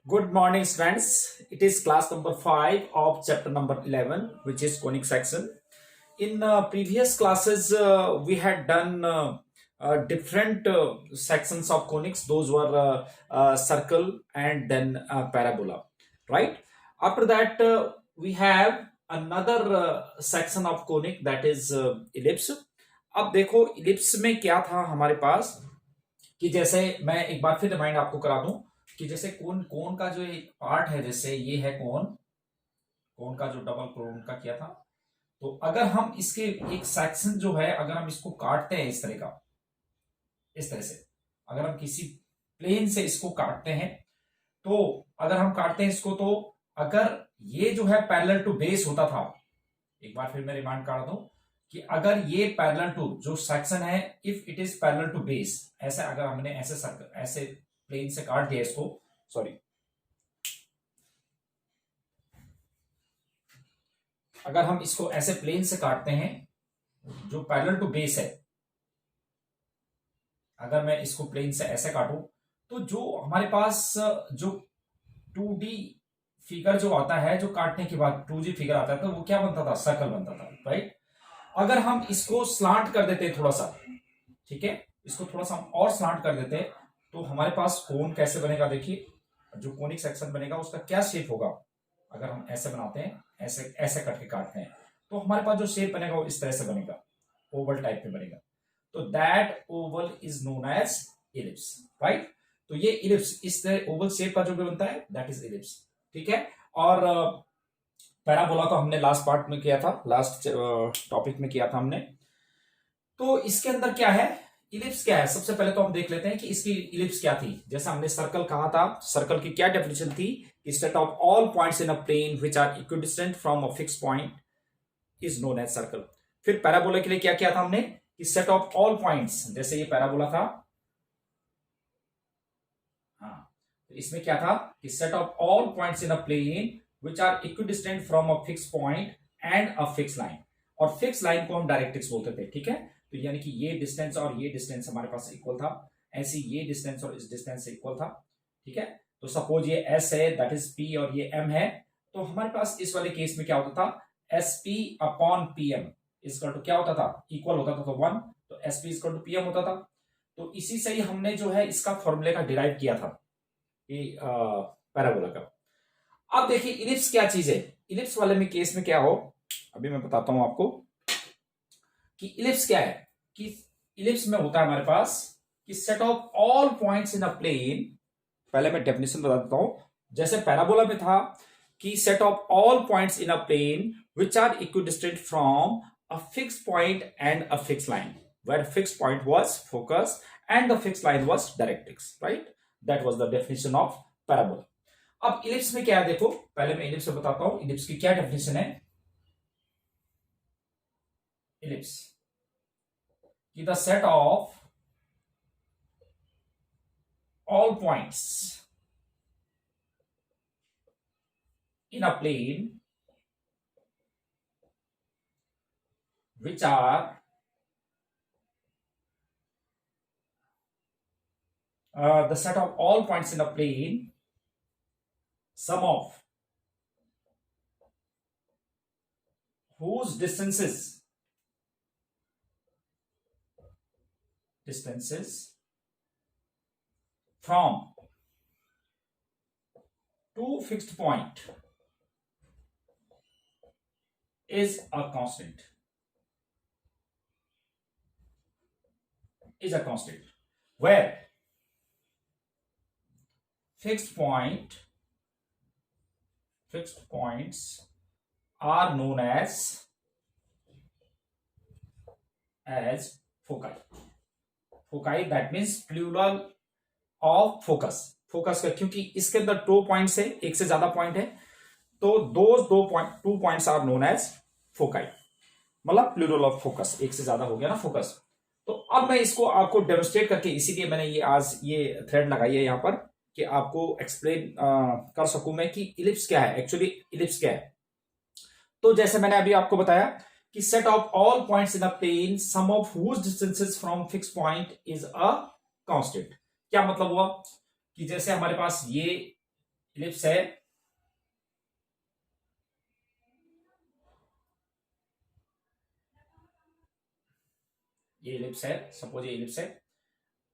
Good morning, friends. It is class number 5 of chapter number 11, which is conic section. In previous classes, we had done different sections of conics. Those were circle and then parabola, right? After that, we have another section of conic, that is ellipse. अब देखो ellipse में क्या था हमारे पास, कि जैसे मैं एक बार फिर रिमाइंड आपको करा दूं कि जैसे कोन कोन का जो एक पार्ट है, जैसे ये है कोन, कोन का जो डबल कोन का किया था, तो अगर हम इसके एक सेक्शन जो है, अगर हम इसको काटते हैं इस तरह का, इस तरह से अगर हम किसी प्लेन से इसको काटते हैं, तो अगर हम काटते हैं इसको, तो अगर ये जो है पैरेलल टू बेस होता था, एक बार फिर मैं रिमाइंड करा दूं कि अगर ये पैरेलल टू जो सेक्शन है, if it is parallel to base, ऐसे अगर हमने ऐसे सर्कल ऐसे प्लेन से काट दिया इसको, सॉरी, अगर हम इसको ऐसे प्लेन से काटते हैं जो पैरेलल टू बेस है, अगर मैं इसको प्लेन से ऐसे काटूं, तो जो हमारे पास जो 2D फिगर जो आता है, जो काटने के बाद 2G फिगर आता है, तो वो क्या बनता था, सर्कल बनता था, राइट। अगर हम इसको स्लांट कर देते थोड़ा सा, ठीक है, इसको थोड़ा सा हम और स्लांट कर देते, तो हमारे पास कोन कैसे बनेगा, देखिए जो कोनिक सेक्शन बनेगा उसका क्या शेप होगा। अगर हम ऐसे बनाते हैं, ऐसे ऐसे करके काटते हैं, तो हमारे पास जो शेप बनेगा वो इस तरह से बनेगा, ओवल टाइप में बनेगा। तो that oval is known as ellipse, right. तो ये इलिप्स इस तरह ओवल शेप का जो भी बनता है, दैट इज इलिप्स, ठीक है। और पैराबोला को हमने लास्ट पार्ट में किया था, लास्ट टॉपिक में किया था हमने। तो इसके अंदर क्या है, इलिप्स क्या है, सबसे पहले तो हम देख लेते हैं कि इसकी इलिप्स क्या थी। जैसा हमने सर्कल कहा था, सर्कल की क्या डेफिनेशन थी, set of all points in a plane which are equidistant from a fix point is known as circle. फिर पैराबोला के लिए क्या किया था हमने, कि सेट ऑफ ऑल पॉइंट्स, जैसे ये पैराबोला था, हाँ, तो इसमें क्या था कि set of all points in a plane which are equidistant from a fix point and a fix line. और फिक्स लाइन को हम डायरेक्ट्रिक्स बोलते थे, ठीक है। तो यानी कि ये डिस्टेंस और ये डिस्टेंस हमारे पास इक्वल था, ऐसे ये डिस्टेंस और इस डिस्टेंस से इक्वल था, ठीक है। तो सपोज ये एस है, दैट इज पी, और ये एम है, तो हमारे पास इस वाले केस में क्या होता था, S P upon P M इसका तो क्या होता था, इक्वल होता था, तो 1, तो S P equal to P M होता था। तो इसी से ही हमने जो है इसका फॉर्मूले का डिराइव किया था, ये पैराबोला का। अब देखिए इलिप्स क्या चीज है, इलिप्स वाले में केस में क्या हो, अभी मैं बताता हूं आपको कि इलिप्स क्या है। कि इलिप्स में होता है हमारे पास कि set of all points in a plane, पहले मैं डेफिनेशन बता देता हूं। जैसे पैराबोला में था कि set of all points in a plane which are equidistant from a fix point and a fix line, where fix point was focus and the fix line was directrix, right. That was the definition of parabola. अब ellipse में क्या है, देखो पहले मैं ellipse बताता हूं, ellipse की क्या डेफिनेशन है। इलिप्स कि the set of all points in a plane which are the set of all points in a plane, sum of whose distances from two fixed point is a constant, where fixed points are known as foci, that means plural of focus का, क्योंकि इसके अंदर 2 points है, एक से ज्यादा point है, तो two points are known as foci, मतलब प्लूरल ऑफ फोकस, एक से ज्यादा हो गया ना फोकस। तो अब मैं इसको आपको डेमोन्स्ट्रेट करके, इसीलिए मैंने ये आज ये थ्रेड लगाई है यहां पर, कि आपको एक्सप्लेन कर सकूं मैं कि इलिप्स क्या है, एक्चुअली इलिप्स क्या है। तो जैसे मैंने अभी आपको बताया कि set of all points in a plane sum of whose distances from fix point is a constant. क्या मतलब हुआ कि जैसे हमारे पास ये इलिप्स है, ये इलिप्स है, सपोज ये इलिप्स है।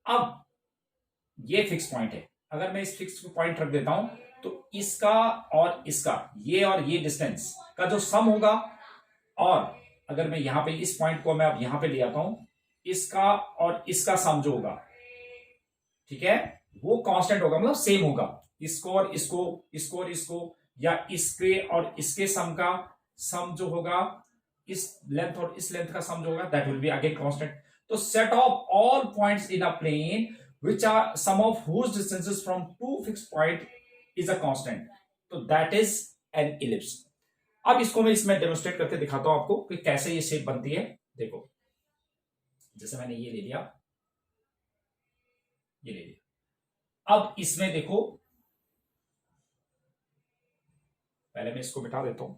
अब ये फिक्स पॉइंट है, अगर मैं इस फिक्स पॉइंट रख देता हूं तो इसका और इसका, ये और ये डिस्टेंस का जो सम होगा, और अगर मैं यहां पे इस पॉइंट को मैं अब यहां पे ले आता हूं, इसका और इसका सम जो होगा, ठीक है, वो कांस्टेंट होगा, मतलब सेम होगा। इसको और इसको, इसको और इसको, या इसके और इसके सम का सम जो होगा, इस लेंथ और इस लेंथ का सम जो होगा, that will be again constant. तो set of all points in a plane which are sum of whose distances from two fixed point is a constant, तो that is an ellipse। अब इसको मैं इसमें demonstrate करके दिखाता हूं आपको कि कैसे ये शेप बनती है। देखो, जैसे मैंने ये ले लिया, ये ले लिया, अब इसमें देखो, पहले मैं इसको बिठा देता हूं,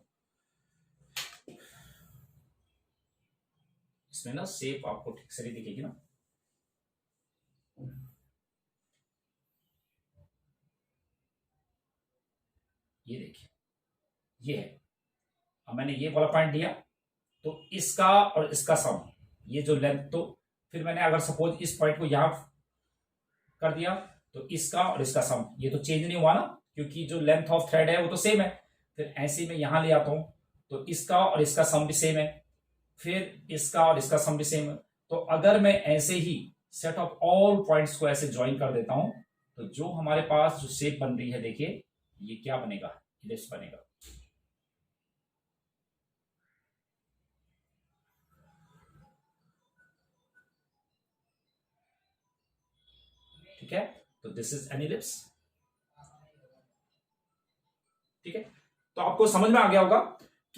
इसमें ना शेप आपको ठीक से नहीं दिखेगी ना, ये देखिए, ये है। अब मैंने ये वाला पॉइंट लिया, तो इसका और इसका सम, ये जो लेंथ, तो फिर मैंने अगर सपोज इस पॉइंट को यहां कर दिया, तो इसका और इसका सम, ये तो चेंज नहीं हुआ ना, क्योंकि जो लेंथ ऑफ थ्रेड है वो तो सेम है। फिर ऐसे में यहां ले आता हूं, तो इसका और इसका सम भी सेम है, फिर इसका और इसका सम भी सेम है। तो अगर मैं ऐसे ही सेट ऑफ ऑल पॉइंट्स को ऐसे ज्वाइन कर देता हूं, तो जो हमारे पास जो शेप बन रही है, देखिए ये क्या बनेगा, इलिप्स बनेगा। ठीक है, तो दिस इज एन इलिप्स। ठीक है, तो आपको समझ में आ गया होगा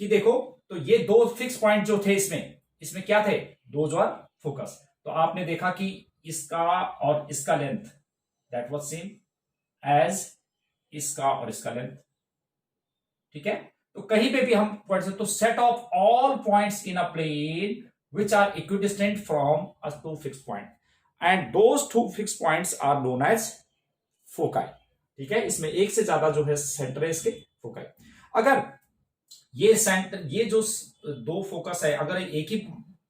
कि देखो, तो ये दो फिक्स पॉइंट जो थे इसमें, इसमें क्या थे, दोज वर फोकस। तो आपने देखा कि इसका और इसका length that was same as इसका और इसका लेंथ। ठीक है, तो कहीं पे भी हम पढ़ सकते, तो set of all points in a plane which are equidistant from a two fix point and those two fix points are known as foci. ठीक है, इसमें एक से ज्यादा जो है सेंटर है इसके, फोकाई। अगर ये सेंटर, ये जो दो फोकस है, अगर एक ही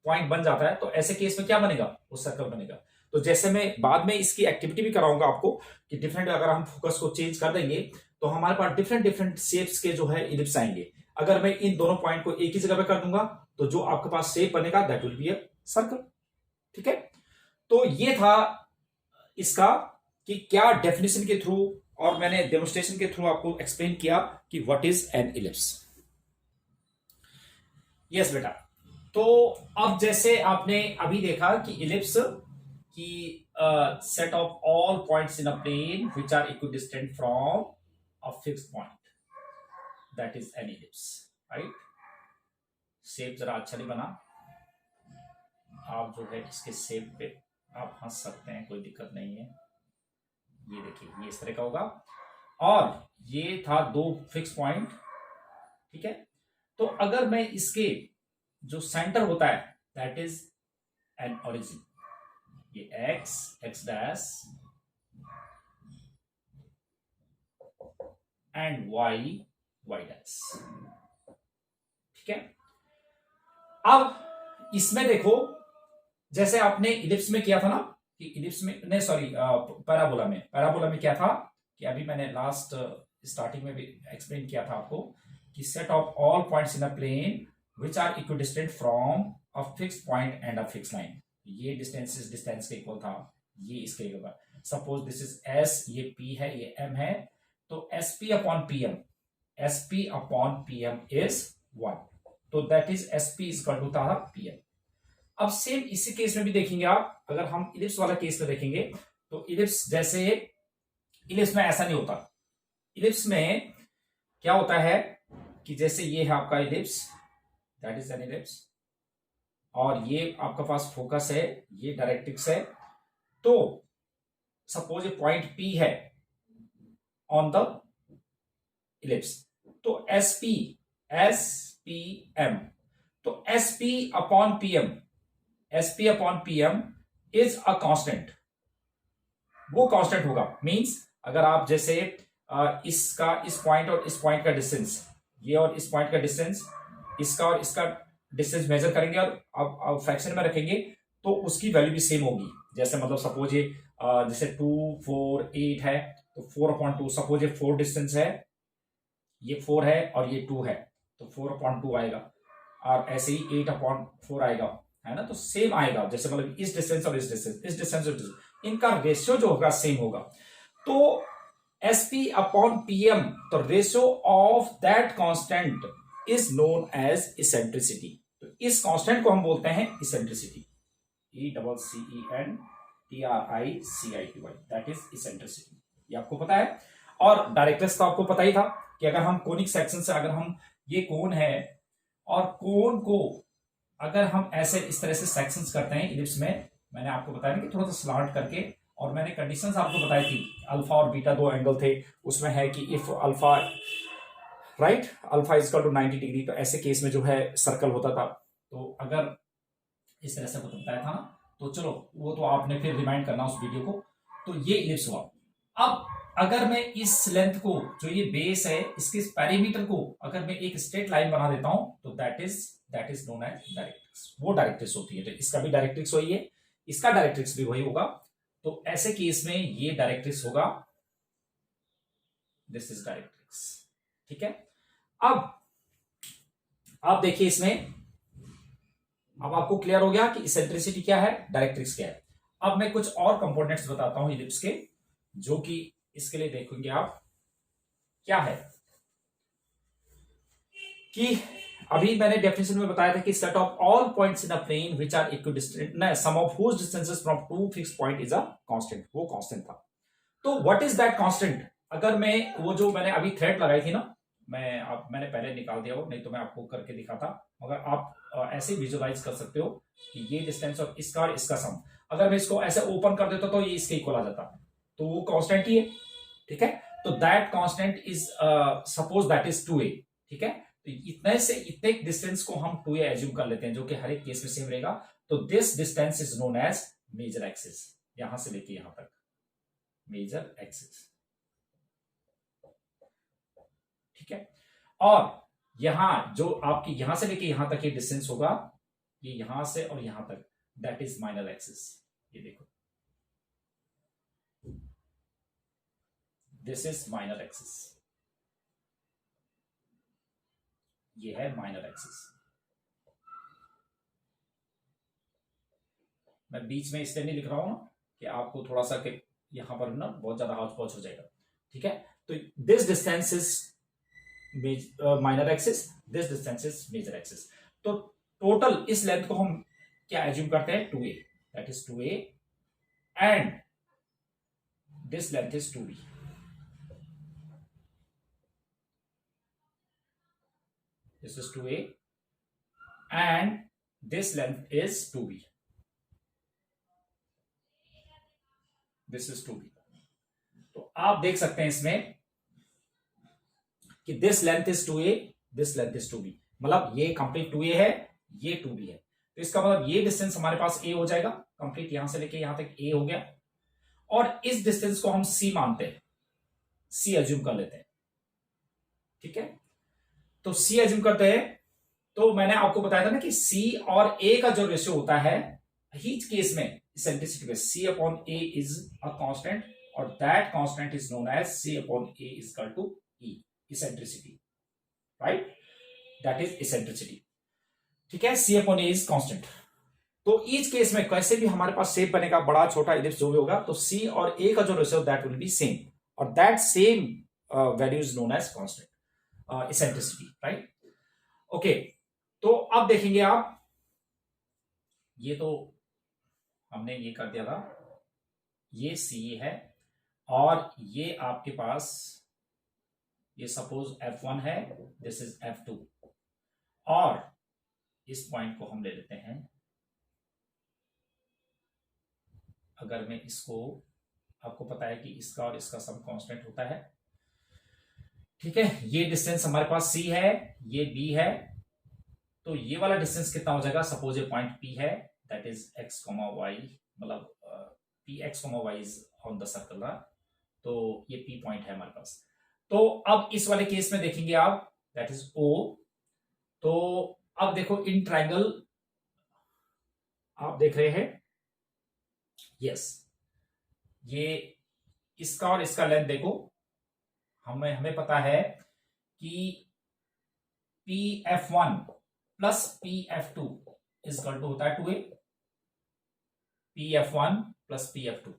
पॉइंट बन जाता है, तो ऐसे केस में क्या बनेगा, वो सर्कल बनेगा। तो जैसे मैं बाद में इसकी एक्टिविटी भी कराऊंगा आपको कि डिफरेंट, अगर हम फोकस को चेंज कर देंगे तो हमारे पास डिफरेंट डिफरेंट शेप्स के जो है इलिप्स आएंगे। अगर मैं इन दोनों पॉइंट को एक ही जगह पे कर दूंगा, तो जो आपके पास शेप बनेगा that will be a circle. ठीक है, तो ये था इसका कि क्या डेफिनेशन के थ्रू और मैंने डेमोस्ट्रेशन के थ्रू आपको एक्सप्लेन किया कि what is an ellipse. Yes बेटा, तो अब जैसे आपने अभी देखा कि इलिप्स की set of all points in a plane which are equidistant from a fixed point, that is an ellipse. Right, shape जरा अच्छा नहीं बना, आप जो है इसके शेप पे आप हंस सकते हैं, कोई दिक्कत नहीं है। ये देखिए, ये इस तरह का होगा, और ये था दो फिक्स पॉइंट। ठीक है, तो अगर मैं इसके जो सेंटर होता है दैट इज एन ओरिजिन, ये X, X dash and Y, Y dash. ठीक है, अब इसमें देखो, जैसे आपने इलिप्स में किया था ना, कि इलिप्स में नहीं, सॉरी, पैराबोला में क्या था कि अभी मैंने लास्ट स्टार्टिंग में भी एक्सप्लेन किया था आपको कि set of all points in a plane which are equidistant from a fixed point and a fix line. ये डिस्टेंस इस डिस्टेंस के इक्वल था, ये इसके equal. Suppose this is S, ये पी है, ये एम है, तो S P upon P M, S P upon P M is 1, तो that is S P is equal to था पी एम। अब सेम इसी केस में भी देखेंगे आप, अगर हम इलिप्स वाला केस में देखेंगे, तो इलिप्स जैसे, इलिप्स में ऐसा नहीं होता। इलिप्स में क्या होता है कि जैसे ये है आपका ellipse, that is an ellipse, और ये आपका पास फोकस है, ये डायरेक्ट्रिक्स है। तो सपोज ये पॉइंट पी है ऑन द इलिप्स, तो एस पी एम, तो S P upon P M, SP upon PM is a constant, वो कांस्टेंट होगा। मींस अगर आप जैसे इसका इस पॉइंट और इस पॉइंट का डिस्टेंस, ये और इस पॉइंट का डिस्टेंस, इसका और इसका डिस्टेंस मेजर करेंगे और अब फ्रैक्शन में रखेंगे तो उसकी वैल्यू भी सेम होगी। जैसे मतलब सपोज ये जैसे 2 4 8 है तो 4/2, सपोज ये 4 डिस्टेंस है, ये 4 है और ये 2 है तो 4/2 आएगा, और ऐसे ही 8/4 आएगा, है ना। तो सेम आएगा, जैसे मतलब इस डिस्टेंस और इस डिस्टेंस, इस डिस्टेंस और डिस्टेंस, इनका रेशियो जो होगा सेम होगा। तो SP/PM, तो ratio of that constant is known as eccentricity. तो इस कांस्टेंट को हम बोलते हैं eccentricity, ECCENTRICITY, that is eccentricity. ये आपको पता है। और डायरेक्ट्रिक्स तो आपको पता ही था कि अगर हम कोनिक सेक्शन से, अगर हम, ये कोन है और कोन को अगर हम ऐसे इस तरह से सेक्शंस करते हैं इलिप्स में, मैंने आपको बताया कि थोड़ा सा स्लांट करके, और मैंने कंडीशंस आपको बताई थी, अल्फा और बीटा दो एंगल थे, उसमें है कि if alpha right, alpha is equal to 90 degree, तो ऐसे केस में जो है सर्कल होता था। तो अगर इस तरह से आपको बताया था ना, तो चलो वो तो आपने फिर रिमाइंड करना उस वीडियो को। तो ये इलिप्स हुआ। अब अगर मैं इस लेंथ को, जो ये बेस है, इसके पेरीमीटर को अगर मैं एक स्ट्रेट लाइन बना देता हूं तो that is known as directrix. वो डायरेक्ट्रिक्स होती है। तो इसका भी डायरेक्ट्रिक्स वही है, इसका डायरेक्ट्रिक्स भी वही होगा। तो ऐसे केस में ये डायरेक्ट्रिक्स होगा, दिस इज डायरेक्ट्रिक्स। ठीक है। अब आप देखिए इसमें, अब आपको क्लियर हो गया कि इसेंट्रिसिटी क्या है, डायरेक्ट्रिक्स क्या है। अब मैं कुछ और कंपोनेंट्स बताता हूं इलिप्स के, जो कि इसके लिए देखेंगे आप क्या है कि अभी मैंने डेफिनेशन में बताया था कि set of all points in a plane which are equidistant, sum of whose distances from two fixed point is a constant. वो कांस्टेंट था। तो व्हाट इज दैट कांस्टेंट? अगर मैं वो जो मैंने अभी थ्रेड लगाई थी ना, मैंने पहले निकाल दिया हो, नहीं तो मैं आपको करके दिखाता, मगर आप ऐसे विजुअलाइज कर सकते हो कि ये डिस्टेंस और इसका सम, अगर मैं इसको ऐसे ओपन कर देता तो ये इसके इक्वल आ जाता, तो वो कांस्टेंट ही है। ठीक है। तो that constant is, suppose that is 2a। ठीक है। तो इतने डिस्टेंस को हम 2a एज्यूम कर लेते हैं, जो कि हर एक केस में सेम रहेगा। तो this distance is known as major axis, यहां से लेके यहां तक मेजर एक्सिस। ठीक है। और यहां जो आपकी यहां से लेके यहां तक ये डिस्टेंस होगा, ये यहां से और यहां तक, दैट इज माइनर एक्सिस। ये देखो, दिस इज माइनर एक्सिस, ये है माइनर एक्सिस। मैं बीच में इसलिए नहीं लिख रहा हूं ना कि आपको थोड़ा सा कि यहां पर ना बहुत ज्यादा हाउच पॉच हो जाएगा। ठीक है। तो this distance is minor axis, this distance is major axis. तो टोटल इस लेंथ को हम क्या एज्यूम करते हैं, 2a, that is 2a, and this length is 2b। This is 2a and this length is 2b, this is 2b। तो आप देख सकते हैं इसमें कि this length is 2a, this length is 2b, मतलब ये कंप्लीट 2a है, ये 2b है। तो इसका मतलब ये डिस्टेंस हमारे पास a हो जाएगा, कंप्लीट यहां से लेके यहां तक a हो गया। और इस डिस्टेंस को हम c मानते हैं, c एज्यूम कर लेते हैं। ठीक है। तो c एज्यूम करते हैं। तो मैंने आपको बताया था ना कि c और a का जो रेशियो होता है, ईच केस में इसेंट्रिसिटी में c/a इज अ कांस्टेंट, और that constant is known as c/a is equal to e, eccentricity, right, that is eccentricity. ठीक है। c/a is constant. तो ईच केस में कैसे भी हमारे पास शेप बनेगा, बड़ा छोटा इलिप्स जो भी होगा, तो c और a का जो ratio that will be same, और that same value is known as constant, eccentricity, right. Okay. तो अब देखेंगे आप, ये तो हमने ये कर दिया था, ये c है, और ये आपके पास ये सपोज f1 है, दिस इज f2, और इस पॉइंट को हम ले लेते हैं, अगर मैं इसको, आपको पता है कि इसका और इसका सम कांस्टेंट होता है। ठीक है। ये डिस्टेंस हमारे पास c है, ये b है, तो ये वाला डिस्टेंस कितना हो जाएगा, सपोज ये पॉइंट p है, दैट इज x, y, मतलब px, y is on the circle, तो ये p पॉइंट है हमारे पास। तो अब इस वाले केस में देखेंगे आप, दैट इज ओ। तो अब देखो इन ट्राइंगल आप देख रहे हैं, यस, ये इसका और इसका लेंथ देखो, हमें हमें पता है कि P F one plus P F two is equal to होता है 2a, P F one plus P F two.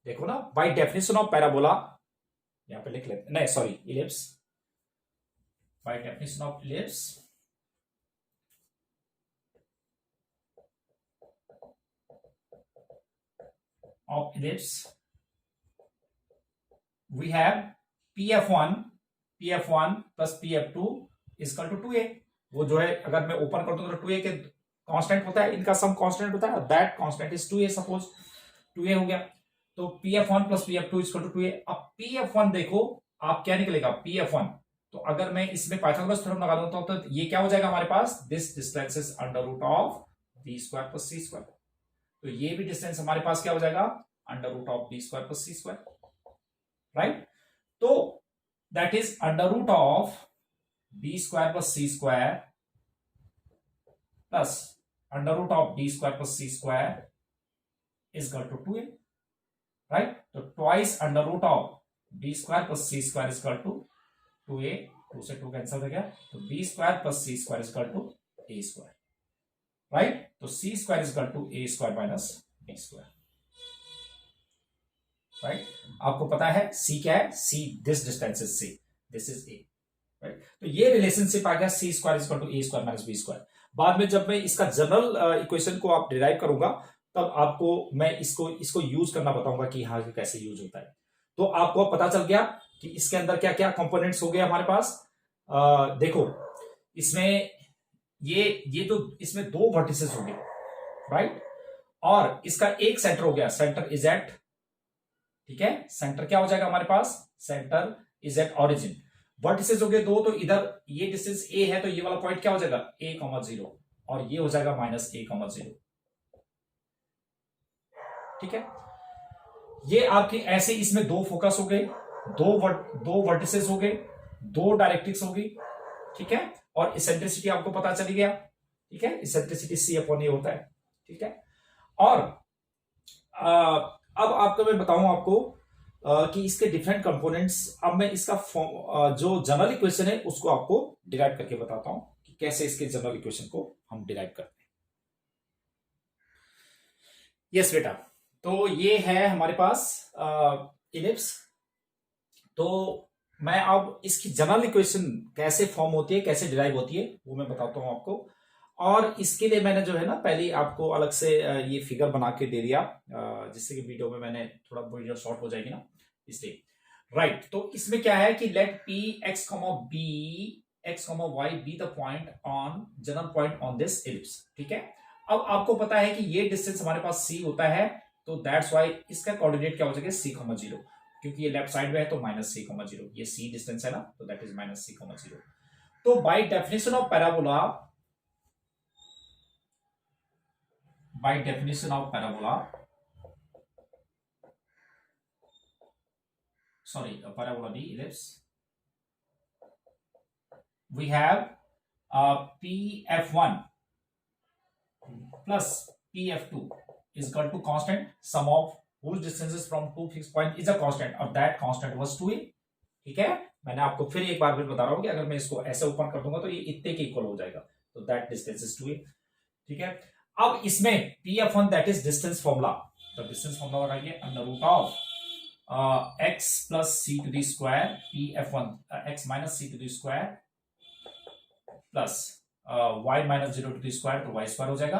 देखो ना, बाय डेफिनेशन ऑफ पैराबोला, यहां पे लिख लेते, नहीं sorry, ellipse, by definition of ellipse we have pf1 plus pf2 is equal to 2a। वो जो है अगर मैं ओपन कर दूं तो 2a के कांस्टेंट होता है, इनका सम कांस्टेंट होता है, that constant is 2a, suppose 2a हो गया। तो pf1 plus pf2 is equal to 2a। अब pf1 देखो आप क्या निकलेगा, pf1, तो अगर मैं इसमें पाइथागोरस थ्योरम लगा दूं तो ये क्या हो जाएगा हमारे पास, this distance is under root of b square plus c square. तो ये भी डिस्टेंस हमारे पास क्या हो जाएगा, under root of b square plus c square, right. तो that is under root of b square plus c square plus under root of b square plus c square is equal to 2a, right. तो twice under root of b square plus c square is equal to 2a, 2 से 2 cancel हो गया, तो b square plus c square is equal to a square, right. तो c square is equal to a square minus b square, right. आपको पता है c क्या है, c, this distance is c, this is a, right. तो ये relationship आ गया c square is equal to a square minus b square. बाद में जब मैं इसका जनरल इक्वेशन को आप डिराइव करूंगा तब आपको मैं इसको यूज करना बताऊंगा कि हाँ कैसे यूज होता है। तो आपको पता चल गया कि इसके अंदर क्या क्या कंपोनेंट्स हो गए हमारे पास। देखो इसमें ये तो इसमें 2 वर्टिसेस हो गए, राइट, और इसका एक सेंटर हो गया, सेंटर इज एट, ठीक है, सेंटर क्या हो जाएगा हमारे पास, centre is at origin. Vertices हो गए 2, तो इधर ये डिस्टेंस a है तो ये वाला पॉइंट क्या हो जाएगा a,0 और ये हो जाएगा माइनस a,0, ठीक है। ये आपके ऐसे इसमें 2 फोकस हो गए, दो वर्टिसेस हो गए, 2 डायरेक्ट्रिक्स हो गई, ठीक है, और इसेंट्रिसिटी आपको पता चली गया, ठीक है, इसेंट्रिसिटी c/a होता है, ठीक है। और अब आपको मैं बताऊं आपको कि इसके डिफरेंट कंपोनेंट्स, अब मैं इसका जो जनरल इक्वेशन है उसको आपको डिराइव करके बताता हूं कि कैसे इसके जनरल इक्वेशन को हम डिराइव करते हैं। यस बेटा, तो ये है हमारे पास इलिप्स। तो मैं अब इसकी जनरल इक्वेशन कैसे फॉर्म होती है, कैसे डिराइव होती है, वो मैं बताता हूं आपको। और इसके लिए मैंने जो है ना पहले आपको अलग से ये फिगर बना के दे दिया, जिससे कि वीडियो में मैंने थोड़ा वीडियो शॉर्ट हो जाएगी ना, इसलिए, राइट। तो इसमें क्या है कि let P x y be the point on general point on this ellipse, ठीक है। अब आपको पता है कि ये डिस्टेंस हमारे पास c होता है, तो दैट्स वाई इसका कोऑर्डिनेट क्या हो जाएगा c,0, क्योंकि ये लेफ्ट साइड में है तो माइनस c,0, ये c डिस्टेंस है ना, तो दैट इज माइनस c,0। तो by definition of parabola, parabola B ellipse, we have PF1 plus PF2 is equal to constant, sum of whose distances from two fixed point is a constant, और that constant was 2a, ठीक है। मैंने आपको फिर एक बार फिर बता रहा हूं कि अगर मैं इसको ऐसे ओपन कर दूंगा तो ये इतने के इक्वल हो जाएगा, तो दैट डिस्टेंस इज 2a, ठीक है। अब इसमें PF1 that is distance formula, तो डिस्टेंस फॉर्मूला लगाइए under root of x plus C to the square PF1 x minus C to the square plus y minus 0 to the square, तो y square हो जाएगा,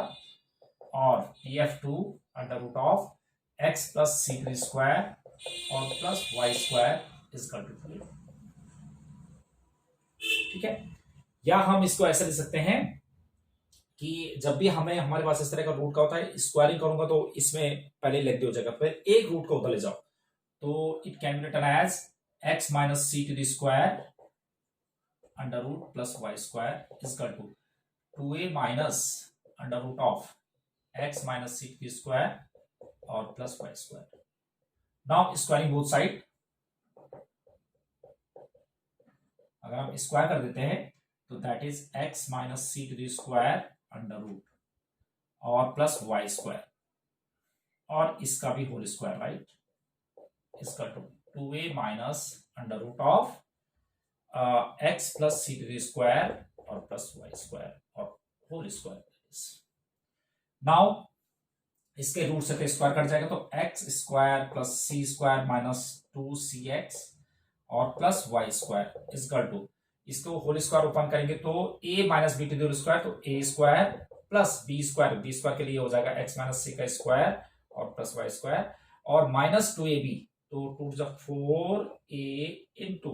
और PF2 under root of x plus C to the square और plus y square is equal to 3, ठीक है। या हम इसको ऐसे लिख सकते हैं कि जब भी हमें हमारे पास इस तरह का रूट का होता है, स्क्वायरिंग करूंगा तो इसमें पहले लेंथ हो जाएगा, फिर एक रूट को उधर ले जाओ, तो it can be written as x minus C to the square under root plus Y square is equal to 2a minus under root of x minus C to the square और plus Y square. Now squaring both side, अगर हम square कर देते हैं तो that is x minus C to the square under root और plus Y square और इसका भी होल स्क्वायर, राइट, इसका 2a minus under root of x plus C to the square और प्लस वाई स्क्वायर और होल स्क्वायर। नाउ इसके root से तो स्क्वायर कट जाएगा, तो x square plus c square minus 2cx और plus Y square equal to, इसको whole square open करेंगे तो a minus b to the square, तो a square plus b square के लिए हो जाएगा x माइनस सी का स्क्वायर और प्लस वाई स्क्वायर और माइनस 2ab, तो 2 to the 4a into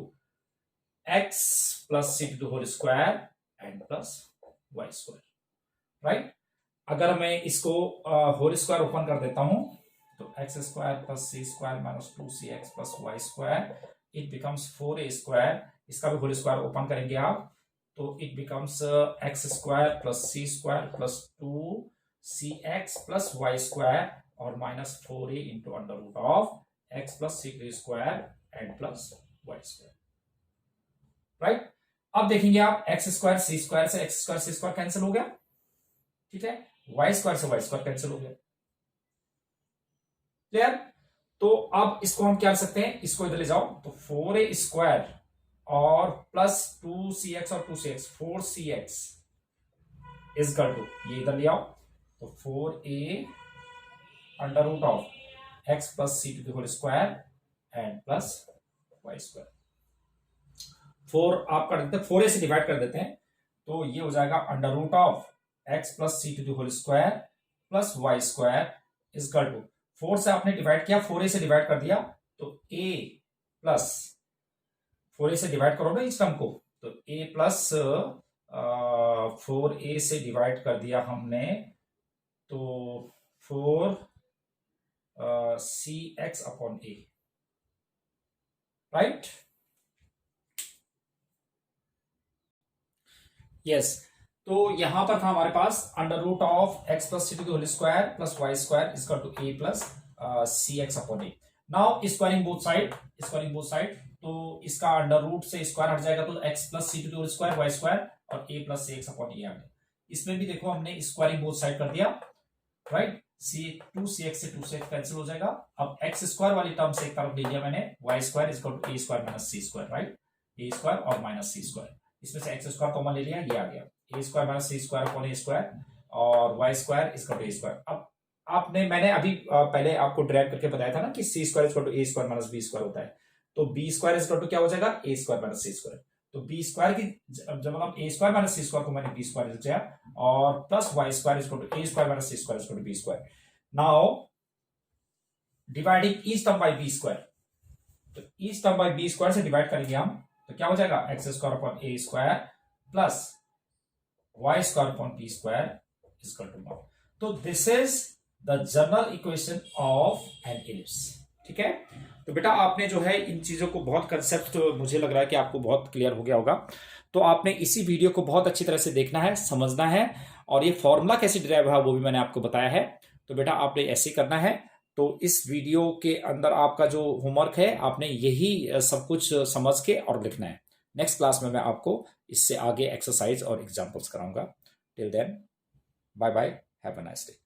X plus C to the whole square and plus Y square, right. अगर मैं इसको होल स्क्वायर ओपन कर देता हूं तो x square plus c square minus 2cx plus Y square it becomes 4a square, इसका भी whole square open करेंगे आप तो it becomes x square plus c square plus 2cx plus Y square और minus 4a into under root of x plus c square and plus Y square, right. अब देखेंगे आप x square c square से x square c square cancel हो गया, ठीक है, Y square से वाई स्क्वायर कैंसिल हो गया, क्लियर। तो अब इसको हम क्या कर सकते हैं, इसको इधर ले जाओ तो 4a स्क्वायर और प्लस 2cx और 2cx 4cx इजकल टू, ये इधर ले आओ तो 4a under root of x plus C to the whole square and plus Y square. 4 आप कर देते हैं 4a से डिवाइड कर देते हैं तो ये हो जाएगा under root of x plus C to the whole square plus Y square equal to 4 से आपने डिवाइड किया, 4a से डिवाइड कर दिया तो a प्लस 4a से डिवाइड करो ना इस टर्म को, तो a प्लस 4a से डिवाइड कर दिया हमने तो 4cx upon a, right, yes. तो यहां पर था हमारे पास under root of x plus C to the whole square plus Y square equal to a plus c x upon a. Now squaring both side, तो इसका अंडर रूट से square हट जाएगा तो x plus C to the whole square y square और a plus c x upon a आ गया। इसमें भी देखो हमने स्क्वायरिंग बोथ साइड कर दिया, राइट, 2cx से 2cx कैंसिल हो जाएगा। अब एक्स स्क्वायर वाली टर्म से एक तरफ ले लिया मैंने, y square equal to a square minus c square, right, a square और माइनस सी स्क्वायर, इसमें से एक्स स्क्वायर कॉमन ले लिया, ये आ गया a square minus c square upon a square और वाई स्क्वायर इसका टू ए स्क्वायर। अब मैंने अभी पहले आपको ड्राइव करके बताया था ना कि c square equal to a square minus b square होता है, तो बी स्क्वायर इक्वल टू क्या हो जाएगा a square minus c square, तो बी स्क्वायर की जब हम a square minus c square को मैंने बी स्क्वायर लिखा और plus Y square equal to a square minus c square equal to b square. Now dividing each term by b square, तो each term by b square से divide करेंगे हम तो क्या हो जाएगा x square upon a square plus y square upon B square equal to 1। तो this is the general equation of an ellipse, ठीक है। तो बेटा आपने जो है इन चीजों को बहुत कंसेप्ट मुझे लग रहा है कि आपको बहुत क्लियर हो गया होगा, तो आपने इसी वीडियो को बहुत अच्छी तरह से देखना है, समझना है, और ये फॉर्मूला कैसे ड्राइव है वो भी मैंने आपको बताया है। तो बेटा आपने ऐसे करना है, तो इस वीडियो के अंदर आपका जो होमवर्क है आपने यही सब कुछ समझ के और लिखना है। नेक्स्ट क्लास में मैं आपको इससे आगे एक्सरसाइज और एग्जाम्पल्स कराऊंगा। Till then bye bye, have a nice day.